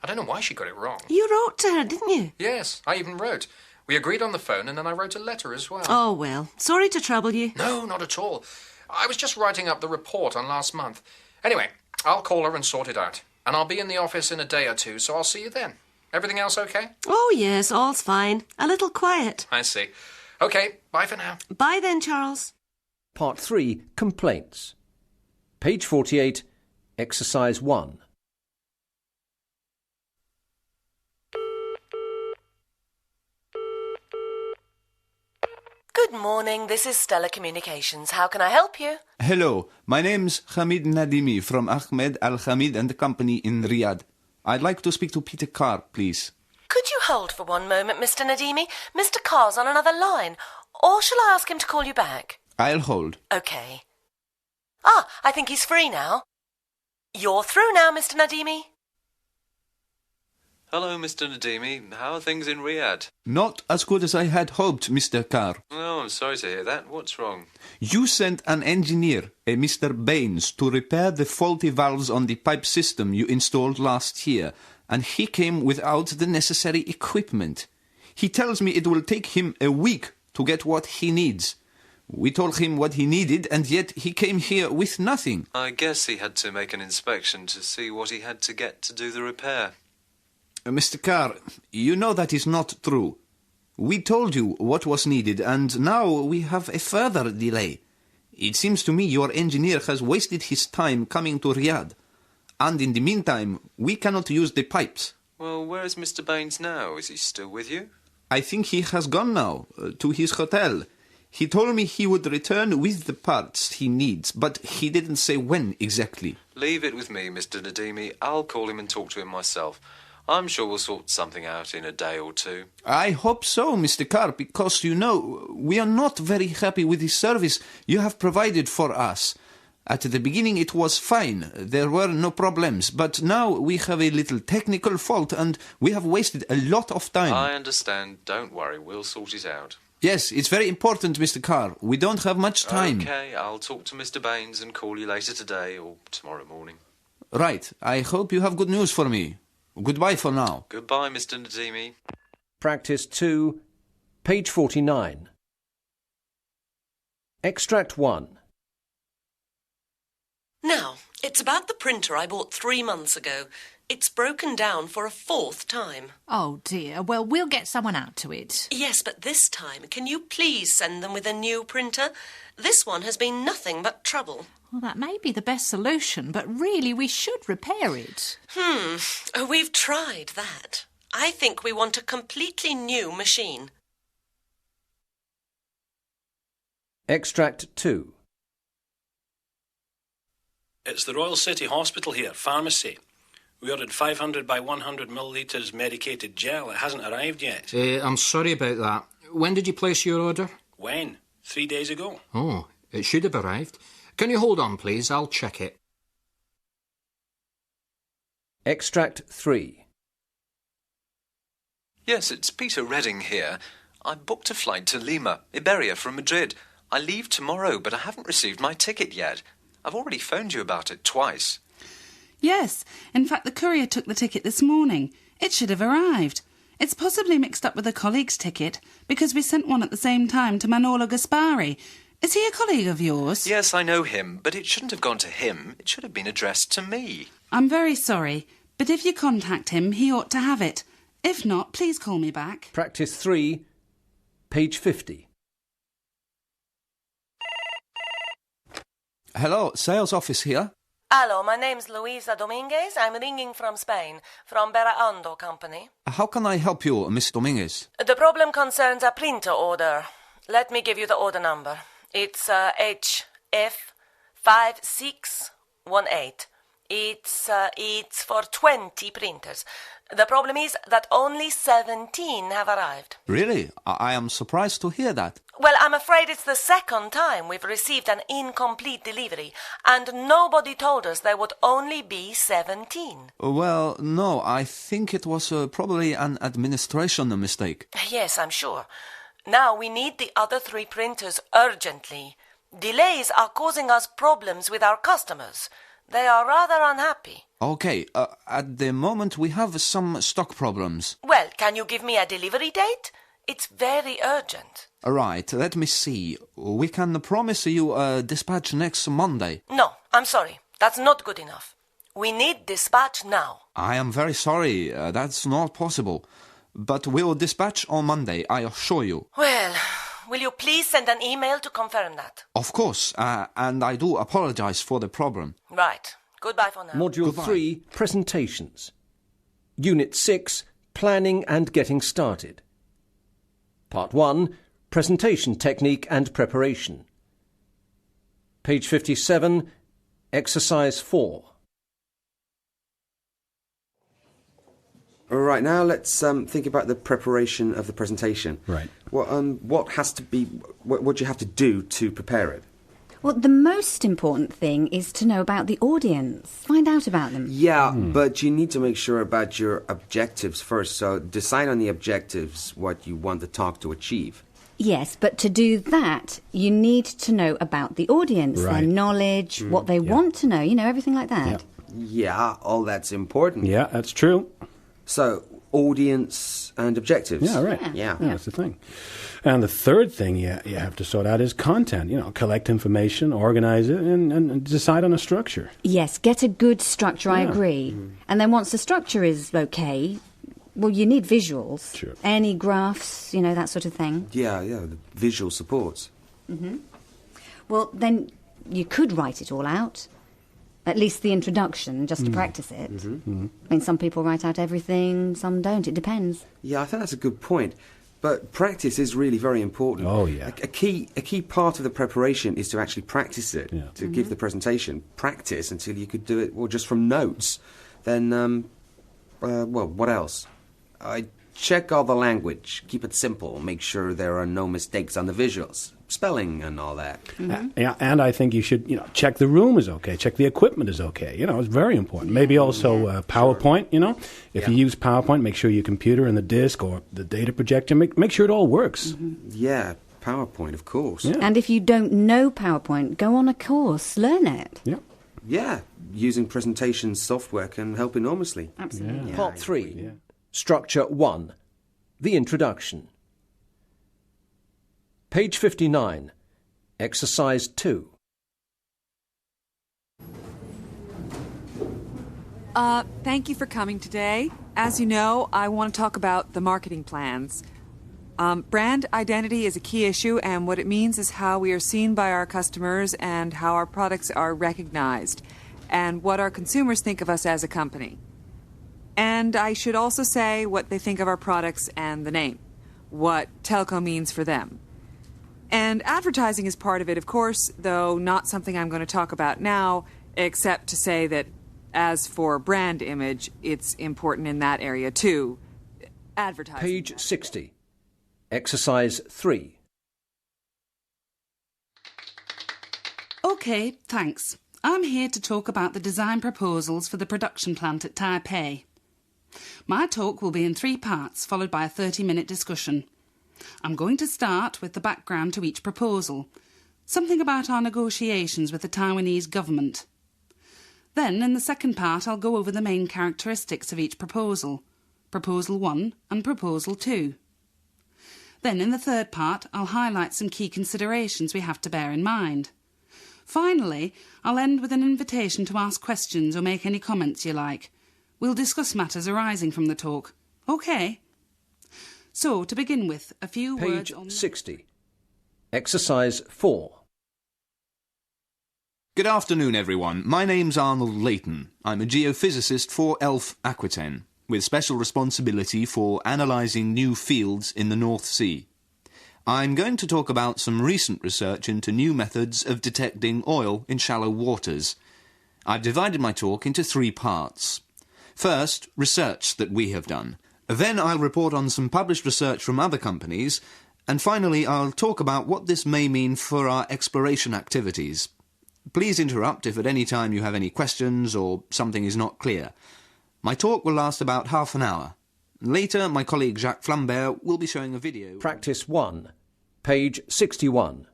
I don't know why she got it wrong. You wrote to her, didn't you? Yes, I even wrote. We agreed on the phone and then I wrote a letter as well. Oh, well, sorry to trouble you. No, not at all. I was just writing up the report on last month. Anyway, I'll call her and sort it out. And I'll be in the office in a day or two, so I'll see you then. Everything else okay? Oh, yes, all's fine. A little quiet. I see. OK, bye for now. Bye then, Charles. Part 3, complaints. Page 48, exercise 1. Good morning, this is Stella Communications. How can I help you? Hello, my name's Hamid Nadimi from Ahmed Al Hamid and Company in Riyadh. I'd like to speak to Peter Carr, please. Could you hold for one moment, Mr. Nadimi? Mr. Carr's on another line. Or shall I ask him to call you back? I'll hold. OK. Ah, I think he's free now. You're through now, Mr. Nadimi. Hello, Mr. Nadimi. How are things in Riyadh? Not as good as I had hoped, Mr. Carr. Oh, I'm sorry to hear that. What's wrong? You sent an engineer, a Mr. Baines, to repair the faulty valves on the pipe system you installed last year, and he came without the necessary equipment. He tells me it will take him a week to get what he needs. We told him what he needed, and yet he came here with nothing. I guess he had to make an inspection to see what he had to get to do the repair. Mr. Carr, you know that is not true. We told you what was needed, and now we have a further delay. It seems to me your engineer has wasted his time coming to Riyadh. And in the meantime, we cannot use the pipes. Well, where is Mr. Baines now? Is he still with you? I think he has gone now, to his hotel. He told me he would return with the parts he needs, but he didn't say when exactly. Leave it with me, Mr. Nadimi. I'll call him and talk to him myself. I'm sure we'll sort something out in a day or two. I hope so, Mr. Carr, because, you know, we are not very happy with the service you have provided for us. At the beginning it was fine, there were no problems, but now we have a little technical fault and we have wasted a lot of time. I understand. Don't worry, we'll sort it out. Yes, it's very important, Mr. Carr. We don't have much time. OK, I'll talk to Mr. Baines and call you later today or tomorrow morning. Right, I hope you have good news for me. Goodbye for now. Goodbye, Mr. Nadimi. Practice 2, page 49. Extract 1. Now, it's about the printer I bought 3 months ago. It's broken down for a 4th time. Oh, dear. Well, we'll get someone out to it. Yes, but this time, can you please send them with a new printer? This one has been nothing but trouble. Well, that may be the best solution, but really we should repair it. We've tried that. I think we want a completely new machine. Extract 2. It's the Royal City Hospital here, pharmacy. We ordered 500 by 100 millilitres medicated gel. It hasn't arrived yet. I'm sorry about that. When did you place your order? When? 3 days ago. Oh, it should have arrived. Can you hold on, please? I'll check it. Extract 3. Yes, it's Peter Redding here. I booked a flight to Lima, Iberia from Madrid. I leave tomorrow, but I haven't received my ticket yet. I've already phoned you about it twice. Yes, in fact the courier took the ticket this morning. It should have arrived. It's possibly mixed up with a colleague's ticket, because we sent one at the same time to Manolo Gaspari. Is he a colleague of yours? Yes, I know him, but it shouldn't have gone to him. It should have been addressed to me. I'm very sorry, but if you contact him, he ought to have it. If not, please call me back. Practice 3, page 50. Hello, sales office here. Hello, my name's Luisa Dominguez. I'm ringing from Spain, from Berraondo Company. How can I help you, Miss Dominguez? The problem concerns a printer order. Let me give you the order number. It's HF5618. It's for 20 printers. The problem is that only 17 have arrived. Really? I am surprised to hear that. Well, I'm afraid it's the second time we've received an incomplete delivery, and nobody told us there would only be 17. Well, no, I think it was probably an administration mistake. Yes, I'm sure. Now we need the other 3 printers urgently. Delays are causing us problems with our customers. They are rather unhappy. Okay, at the moment we have some stock problems. Well, can you give me a delivery date? It's very urgent. Right, let me see. We can promise you a dispatch next Monday. No, I'm sorry. That's not good enough. We need dispatch now. I am very sorry. That's not possible. But we'll dispatch on Monday, I assure you. Well, will you please send an email to confirm that? Of course, and I do apologize for the problem. Right. Goodbye for now. Module 3, presentations. Unit 6, planning and getting started. Part 1, presentation technique and preparation. Page 57, exercise 4. All right, now let's think about the preparation of the presentation. Right. What has to be? What do you have to do to prepare it? Well, the most important thing is to know about the audience. Find out about them. Yeah, but you need to make sure about your objectives first. So decide on the objectives, what you want the talk to achieve. Yes, but to do that, you need to know about the audience, their knowledge, what they want to know, everything like that. Yeah, all that's important. Yeah, that's true. So, audience and objectives. Yeah, right. Yeah, that's the thing. And the third thing you have to sort out is content. Collect information, organize it, and decide on a structure. Yes, get a good structure, I agree. And then once the structure is okay, well, you need visuals. Sure. Any graphs, that sort of thing. Yeah, the visual supports. Well, then you could write it all out. At least the introduction, just to practice it. I mean, some people write out everything, some don't. It depends. Yeah, I think that's a good point. But practice is really very important. Oh, yeah. A key part of the preparation is to actually practice it, to give the presentation. Practice until you could do it, just from notes. Then, what else? Check all the language. Keep it simple. Make sure there are no mistakes on the visuals. Spelling and all that. Yeah, and I think you should, check the room is okay, check the equipment is okay. It's very important. Maybe also PowerPoint, If you use PowerPoint, make sure your computer and the disk or the data projector, make sure it all works. Yeah, PowerPoint, of course. Yeah. And if you don't know PowerPoint, go on a course, learn it. Yeah. Yeah, using presentation software can help enormously. Absolutely. Yeah. Part 3, structure 1, the introduction. Page 59, exercise 2. Thank you for coming today. As you know, I want to talk about the marketing plans. Brand identity is a key issue, and what it means is how we are seen by our customers and how our products are recognized, and what our consumers think of us as a company. And I should also say what they think of our products and the name, what telco means for them. And advertising is part of it, of course, though not something I'm going to talk about now, except to say that as for brand image, it's important in that area too. Advertising. Page 60, exercise 3. OK, thanks. I'm here to talk about the design proposals for the production plant at Taipei. My talk will be in 3 parts, followed by a 30-minute discussion. I'm going to start with the background to each proposal, something about our negotiations with the Taiwanese government. Then, in the second part, I'll go over the main characteristics of each proposal, Proposal 1 and Proposal 2. Then in the third part, I'll highlight some key considerations we have to bear in mind. Finally, I'll end with an invitation to ask questions or make any comments you like. We'll discuss matters arising from the talk. OK? So, to begin with, a few words on... Page 60. Exercise 4. Good afternoon, everyone. My name's Arnold Layton. I'm a geophysicist for ELF Aquitaine, with special responsibility for analysing new fields in the North Sea. I'm going to talk about some recent research into new methods of detecting oil in shallow waters. I've divided my talk into 3 parts. First, research that we have done. Then I'll report on some published research from other companies. And finally, I'll talk about what this may mean for our exploration activities. Please interrupt if at any time you have any questions or something is not clear. My talk will last about half an hour. Later, my colleague Jacques Flambert will be showing a video. Practice 1, page 61.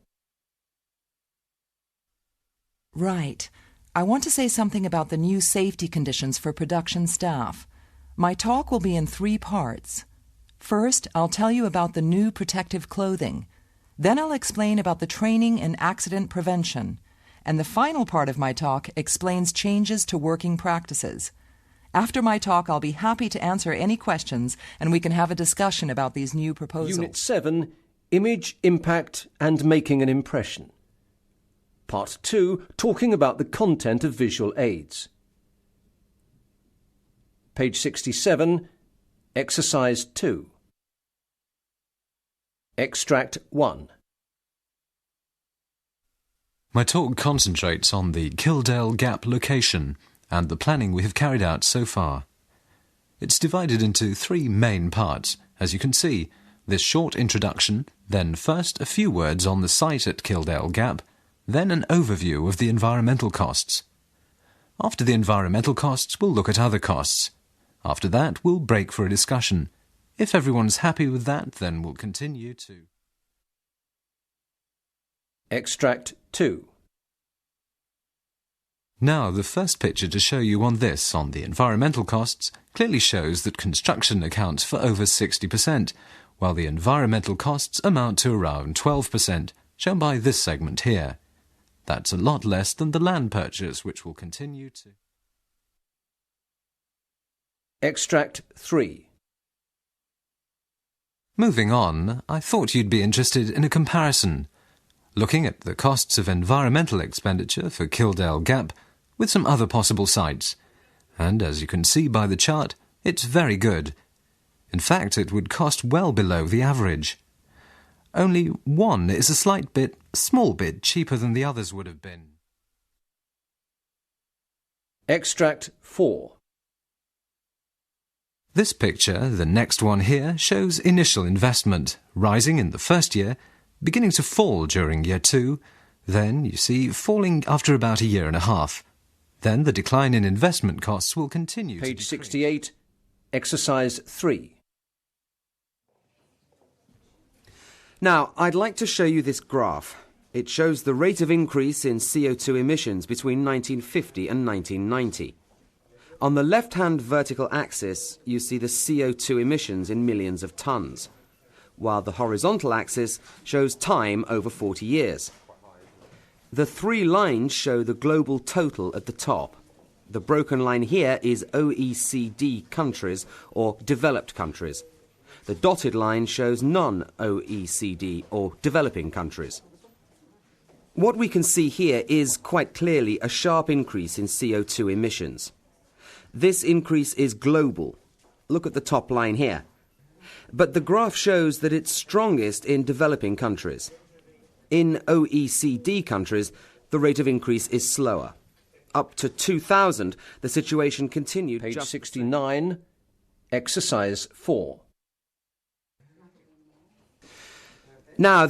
Right. I want to say something about the new safety conditions for production staff. My talk will be in 3 parts. First, I'll tell you about the new protective clothing. Then I'll explain about the training and accident prevention. And the final part of my talk explains changes to working practices. After my talk, I'll be happy to answer any questions and we can have a discussion about these new proposals. Unit 7, Image, Impact and Making an Impression. Part 2, talking about the content of visual aids. Page 67, Exercise 2. Extract 1. My talk concentrates on the Kildale Gap location and the planning we have carried out so far. It's divided into 3 main parts, as you can see. This short introduction, then first a few words on the site at Kildale Gap, then an overview of the environmental costs. After the environmental costs, we'll look at other costs. After that, we'll break for a discussion. If everyone's happy with that, then we'll continue to... Extract 2. Now, the first picture to show you on the environmental costs, clearly shows that construction accounts for over 60%, while the environmental costs amount to around 12%, shown by this segment here. That's a lot less than the land purchase, which will continue to... Extract 3. Moving on, I thought you'd be interested in a comparison, looking at the costs of environmental expenditure for Kildale Gap with some other possible sites. And as you can see by the chart, it's very good. In fact, it would cost well below the average. Only one is a small bit cheaper than the others would have been. Extract 4. This picture, the next one here, shows initial investment, rising in the first year, beginning to fall during year 2, then, you see, falling after about a year and a half. Then the decline in investment costs will continue. Page 68, Exercise 3. Now, I'd like to show you this graph. It shows the rate of increase in CO2 emissions between 1950 and 1990. On the left-hand vertical axis, you see the CO2 emissions in millions of tonnes, while the horizontal axis shows time over 40 years. The 3 lines show the global total at the top. The broken line here is OECD countries or developed countries. The dotted line shows non-OECD or developing countries. What we can see here is quite clearly a sharp increase in CO2 emissions. This increase is global. Look at the top line here. But the graph shows that it's strongest in developing countries. In OECD countries, the rate of increase is slower. Up to 2000, the situation continued. Page 69, Exercise 4. Now,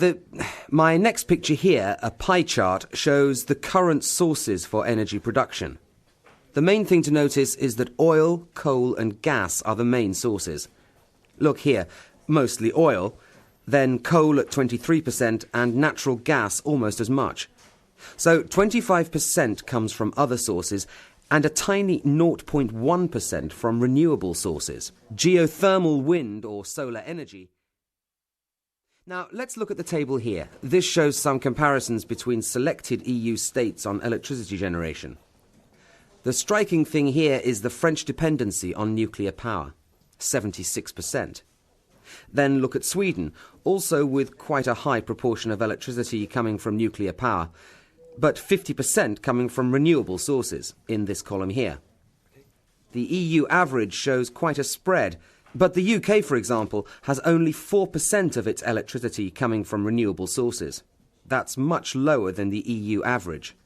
my next picture here, a pie chart, shows the current sources for energy production. The main thing to notice is that oil, coal and gas are the main sources. Look here, mostly oil, then coal at 23% and natural gas almost as much. So 25% comes from other sources, and a tiny 0.1% from renewable sources, geothermal wind or solar energy. Now, let's look at the table here. This shows some comparisons between selected EU states on electricity generation. The striking thing here is the French dependency on nuclear power, 76%. Then look at Sweden, also with quite a high proportion of electricity coming from nuclear power, but 50% coming from renewable sources in this column here. The EU average shows quite a spread, but the UK, for example, has only 4% of its electricity coming from renewable sources. That's much lower than the EU average.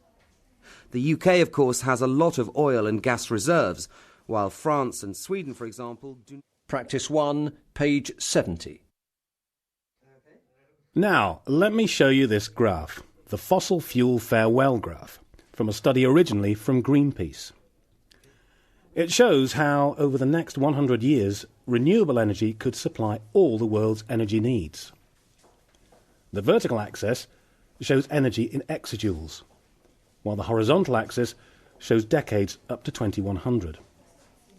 The UK, of course, has a lot of oil and gas reserves, while France and Sweden, for example, do... Practice 1, page 70. Now, let me show you this graph, the fossil fuel farewell graph, from a study originally from Greenpeace. It shows how, over the next 100 years, renewable energy could supply all the world's energy needs. The vertical axis shows energy in exajoules, while the horizontal axis shows decades up to 2100.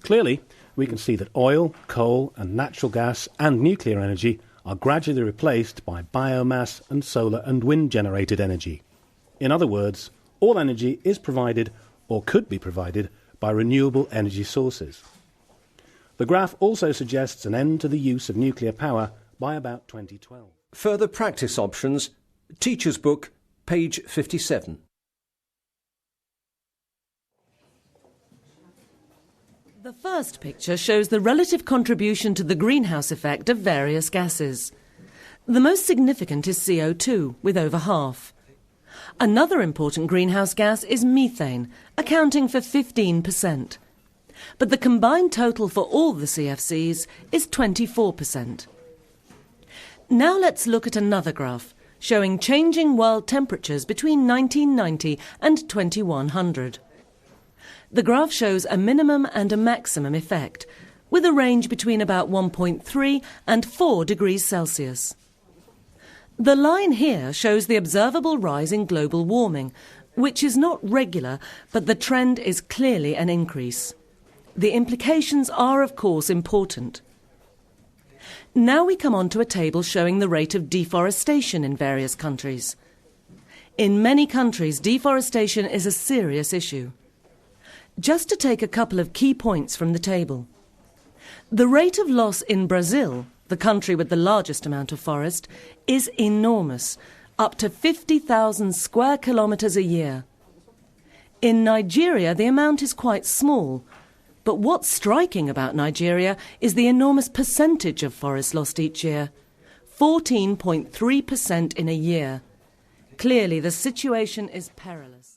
Clearly, we can see that oil, coal and natural gas and nuclear energy are gradually replaced by biomass and solar and wind-generated energy. In other words, all energy is provided, or could be provided, by renewable energy sources. The graph also suggests an end to the use of nuclear power by about 2012. Further practice options, Teacher's Book, page 57. The first picture shows the relative contribution to the greenhouse effect of various gases. The most significant is CO2, with over half. Another important greenhouse gas is methane, accounting for 15%. But the combined total for all the CFCs is 24%. Now let's look at another graph, showing changing world temperatures between 1990 and 2100. The graph shows a minimum and a maximum effect, with a range between about 1.3 and 4 degrees Celsius. The line here shows the observable rise in global warming, which is not regular, but the trend is clearly an increase. The implications are, of course, important. Now we come on to a table showing the rate of deforestation in various countries. In many countries, deforestation is a serious issue. Just to take a couple of key points from the table. The rate of loss in Brazil, the country with the largest amount of forest, is enormous, up to 50,000 square kilometres a year. In Nigeria, the amount is quite small, but what's striking about Nigeria is the enormous percentage of forest lost each year, 14.3% in a year. Clearly, the situation is perilous.